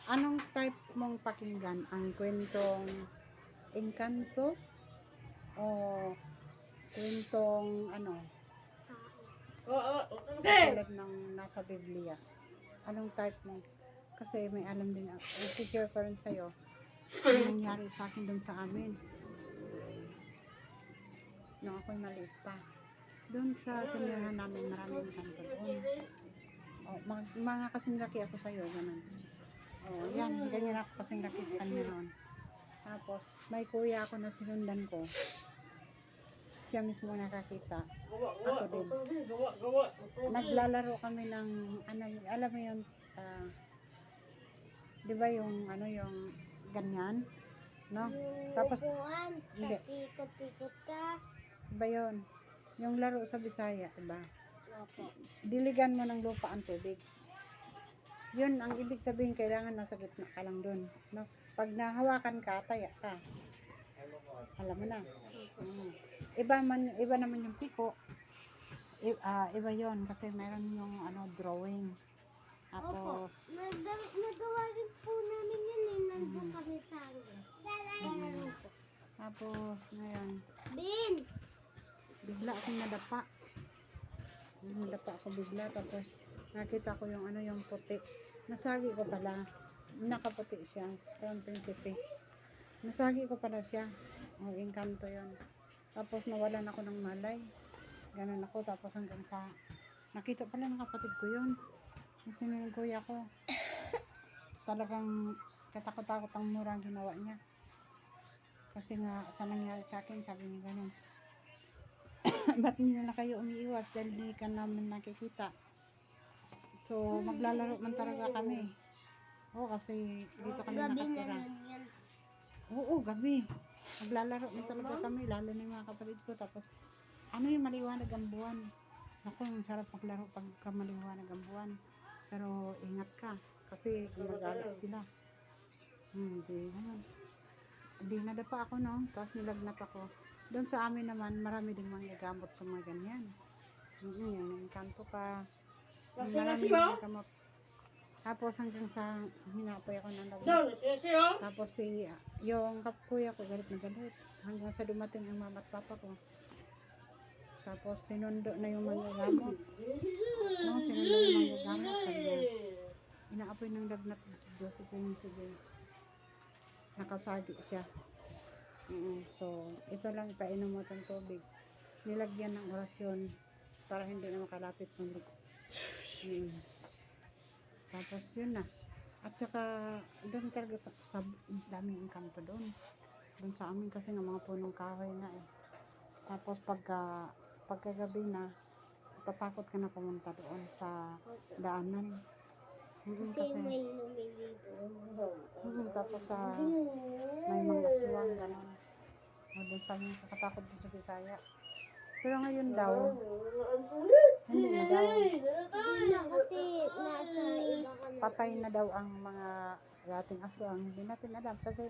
Anong type mong pakinggan? Ang kwentong engkanto o kwentong ano, tulad ng nasa Biblia? Anong type mo? Kasi may alam din ako. I-share ko rin sa'yo ang nangyari sa akin dun sa amin. Nung ako'y maliit pa. Doon sa tinirahan namin, maraming engkanto doon. Mga kasing laki ako sa'yo, ganun. Yan, ganyan ako kasing laki sa kanya noon. Tapos, may kuya ako na sinundan ko. Siya mismo nakakita. Ako din. Naglalaro kami ng, alam mo yun, di ba yung, yung ganyan? No? Tapos, hindi. Kasi ikot-ikot ka. Diba yun? Yung laro sa Bisaya, diba? Diligan mo ng lupa ang tubig. Yun, ang ibig sabihin, kailangan nasa gitna ka lang dun. No? Pag nahawakan ka, taya ka. Alam mo na. Iba naman yung piko. Iba yon kasi meron yung drawing. Tapos, Nagawa rin po namin yun eh. Nandun kami sa tapos, ngayon, Bin! bigla akong nadapa. Nadapa ako bigla, tapos nakita ko yung puti. Nasagi ko pala. Nakaputi siya. Yung prinsipe. Nasagi ko pala siya. Engkanto yun. Tapos nawalan ako ng malay. Ganun ako. Tapos hanggang sa nakita pala ng kapatid ko yun. Yung sinunod kuya ko. Talagang katakot-takot ang murang ginawa niya. Kasi nga sa nangyari sa akin, sabi niya ganun. Ba't hindi na kayo umiiwas dahil hindi ka namin nakikita? So, maglalaro man talaga kami. Kasi dito kami nakatira. Oo, gabi. Maglalaro man talaga kami, lalo na yung mga kapatid ko. Tapos, yung maliwanag ang buwan. Ako, yung sarap maglaro pagka maliwanag ang buwan. Pero, ingat ka. Kasi, gumagala sila. Hindi nadapa ako, no? Tapos, nilagnat ako. Doon sa amin naman, marami ding mga gamot sa mga ganyan. Yung engkanto ka. Marami mga gamot. Tapos hanggang sa hinapoy ako ng lagnat. Tapos yung kuya ko galit na galit. Hanggang sa dumating ang mama at papa ko. Tapos sinundo na yung mga gamot. Sinundo yung mga gamot. Sabi niya, inaapoy ng lagnat si Joseph yung sige. Nakasagi siya. So, ito lang, ipainom mo itong tubig. Nilagyan ng orasyon para hindi na makalapit ng lugo. Tapos yun na. At saka, doon talaga sa daming engkanto doon. Doon sa amin kasi ng mga punong kahoy na eh. Tapos pagkagabi na, tatakot ka na pumunta doon sa daanan. Kasi may lumilito. Tapos may mga aswang, gano'n. Doon sa amin, kakatakot din sa Bisaya. Pero ngayon daw, hindi na daw. Hindi na kasi nasa iba ka na. Patay na daw ang mga dating aswang. Hindi natin alam. Kasi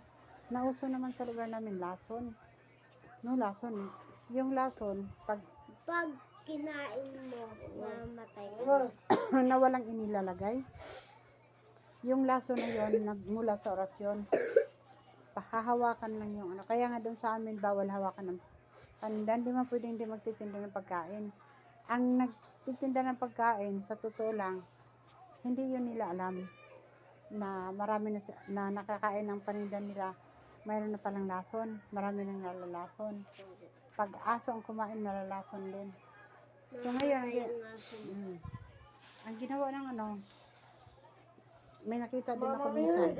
nauso naman sa lugar namin, lason. Lason. Yung lason, pag Kinain mo, mamatay ka. na walang inilalagay, yung lason na yun, nagmula sa orasyon. Hahawakan lang yung Kaya nga doon sa amin, bawal hawakan ng pandan. Hindi man pwede hindi magtitinda ng pagkain. Ang nagtitinda ng pagkain, sa totoo lang, hindi yun nila alam na marami na nakakain ng paninda nila. Mayroon na palang lason. Marami nang nalalason. Pag aso ang kumain, nalalason din. So ngayon, ang ginawa ng may nakita din ako minsan.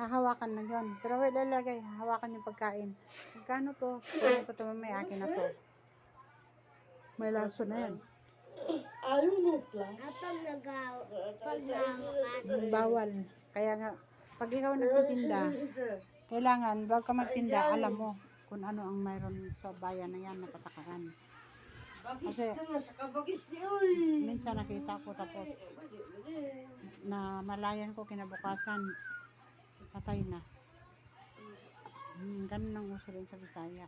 Hahawakan na yun. Pero wala lalagay, hahawakan yung pagkain. Magkano to? Kaya ko ito may akin na to. May laso na yan. Bawal. Kaya nga, pag ikaw nagtitinda, kailangan, wag ka magtinda, alam mo kung ano ang mayroon sa bayan na yan, napatakaran. Kasi, minsan nakita ko tapos, na malayan ko kinabukasan, patay na. Ganun ang uso rin sa Bisaya.